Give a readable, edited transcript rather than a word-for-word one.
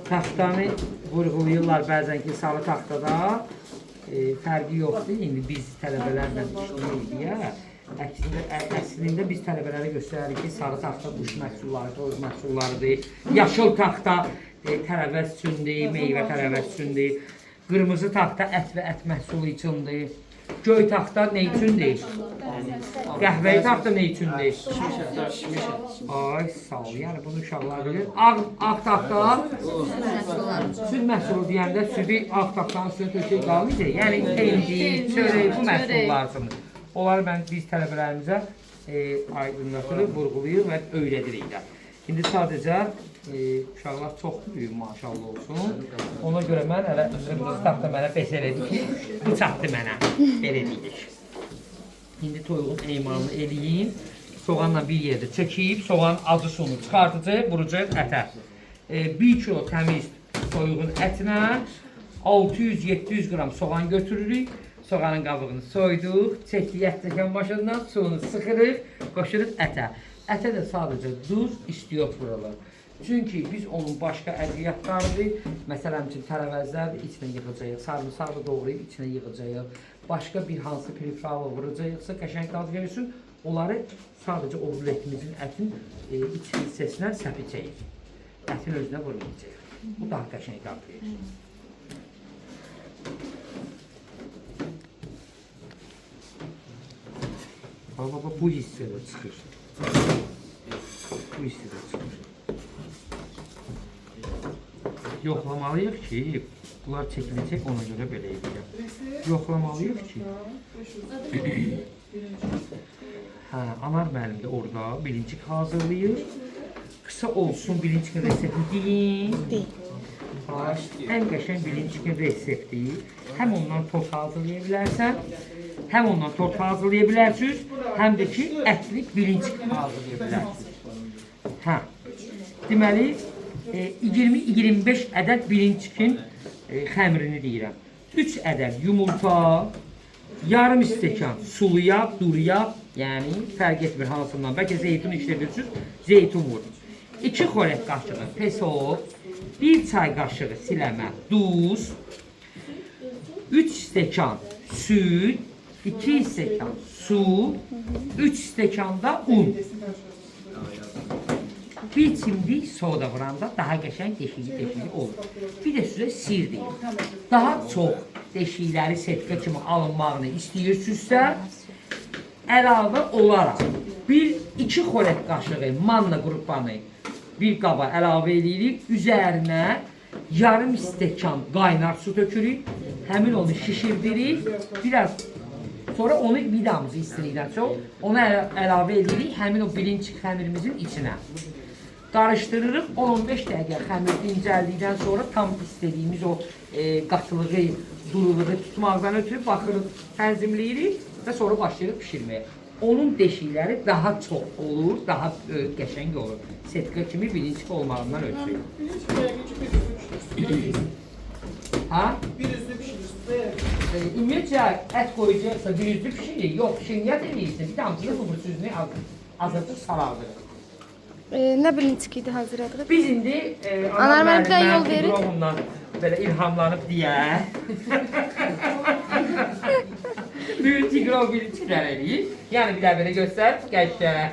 Taxtanı vurğulayırlar bəzən ki, sarı taxtada fərqi yoxdur. İndi biz tələbələrlə işləyirik deyə. Əslində biz tələbələrə göstəririk ki, sarı taxta quş məhsulları, toz məhsullarıdır. Yaşıl taxta tərəvəz üçündür, meyvə tərəvəz üçündür. Qırmızı taxta ət və ət məhsulu üçündür. Göy taxta nə üçündür? Qəhvəyi taxta nə üçündür? Ay, sağ ol. Yəni bunu uşaqlar bilir. Ağ taxta süd məhsulu deyəndə südü ağ taxtanın üstünə tökək qalmayacaq. Yəni pendir, çörək bu məhsullar. Onları biz tələbələrimizə aydınlaşdırıb, vurğulayır və öyrədirik də. İndi sadəcə uşaqlar çox büyük maşallah olsun. Ona görə mən hələ qırmızı taxta mənə bəs elədi ki, bu çatdı mənə. Belə deyirik. İndi toyuğun eymanını eləyim. Soğanla bir yerdə çəkib, soğanın acı suyunu çıxartacaq, vuracaq ətə. 1 kilo təmiz toyuğun ətinə 600-700 qram soğan götürürük. Soğanın qabığını soyduq, çəkdik ət çəkən maşından, suyunu sıxırıq, qoşuruq ətə. Ətə də sadəcə duz, istiot vurulur. Çünki biz onun başqa əziyyətlərdir, məsələn üçün tərəvəzlərdir, içinə yığacağıq, sarımsağı doğrayıb içinə yığacağıq, başqa bir hansı pripravı vuracaqsa, qəşəng dad verirsin, onları sadəcə o ruletimizin ətin iç hissəsinə səpəcəyik. Ətin özünə vurmayacaq. Bu daha qəşəng dad verir. Baba, bu hissədə çıxır. Bu hissədə çıxır. Yoxlamalıyıq ki, bunlar çəkiləcək, ona görə belə edəcəm. Yoxlamalıyıq ki, Anar müəllim də orada bilincik hazırlayır. Qısa olsun bilincikin resepti deyin. Ən qəşəng bilincikin resepti. Həm ondan tort hazırlaya bilərsən, həm ondan tort hazırlaya bilərsiniz, həm də ki, ətlik bilincik hazırlaya bilərsiniz. Deməli, 20-25 ədəd bilincikin xəmirini deyirəm. 3 ədəd yumurta, yarım stəkan sulu yağ, duru yağ, yəni fərq etmir hansından. Bəlkə zeytun işlədirsiniz, zeytun vurun. 2 xörək qaşığı pesov, 1 çay qaşığı siləmə, duz, 3 stəkan süd, 2 stəkan su, 3 stəkan da un. Bir çimdik soda vuranda daha qəşəng deşikli olur. Bir də sizə sir deyim. Daha çox deşikləri setka kimi alınmağını istəyirsinizsə, əlavə olaraq 1-2 xörək qaşığı manna qrupanı bir qaba əlavə edirik. Üzərinə yarım stəkan qaynar su tökürük. Həmin onu şişirdirik. Biraz sonra onu vidamızı istəyirikdən çox ona əlavə edirik. Həmin o bilincik xəmirimizin içinə. Qarışdırırıq, 10-15 dəqiqə xəmir dincəldikdən sonra tam istədiyimiz o qatılığı, duruluğu tutmaqdan ötürü baxırıq, tənzimləyirik və sonra başlayırıq pişirməyə. Onun deşikləri daha çox olur, daha qəşəng olur. Setka kimi bilincik olmağından ötürü. Bir üzlü pişirirsiniz. Ümumiyyətcə, ət qoyacaqsa bir üzlü pişirik, yox, şirniyyət edirsin, bir damcılı fıvır süzünü azaltıb saraldırıq. Nə bilincik idi hazırladıq? Biz indi Anar müəllimdən yol verir. Programından belə ilhamlanıb deyə büyük tigrov bilinciklər eləyik. Yəni bir də belə göstər, qəşəng.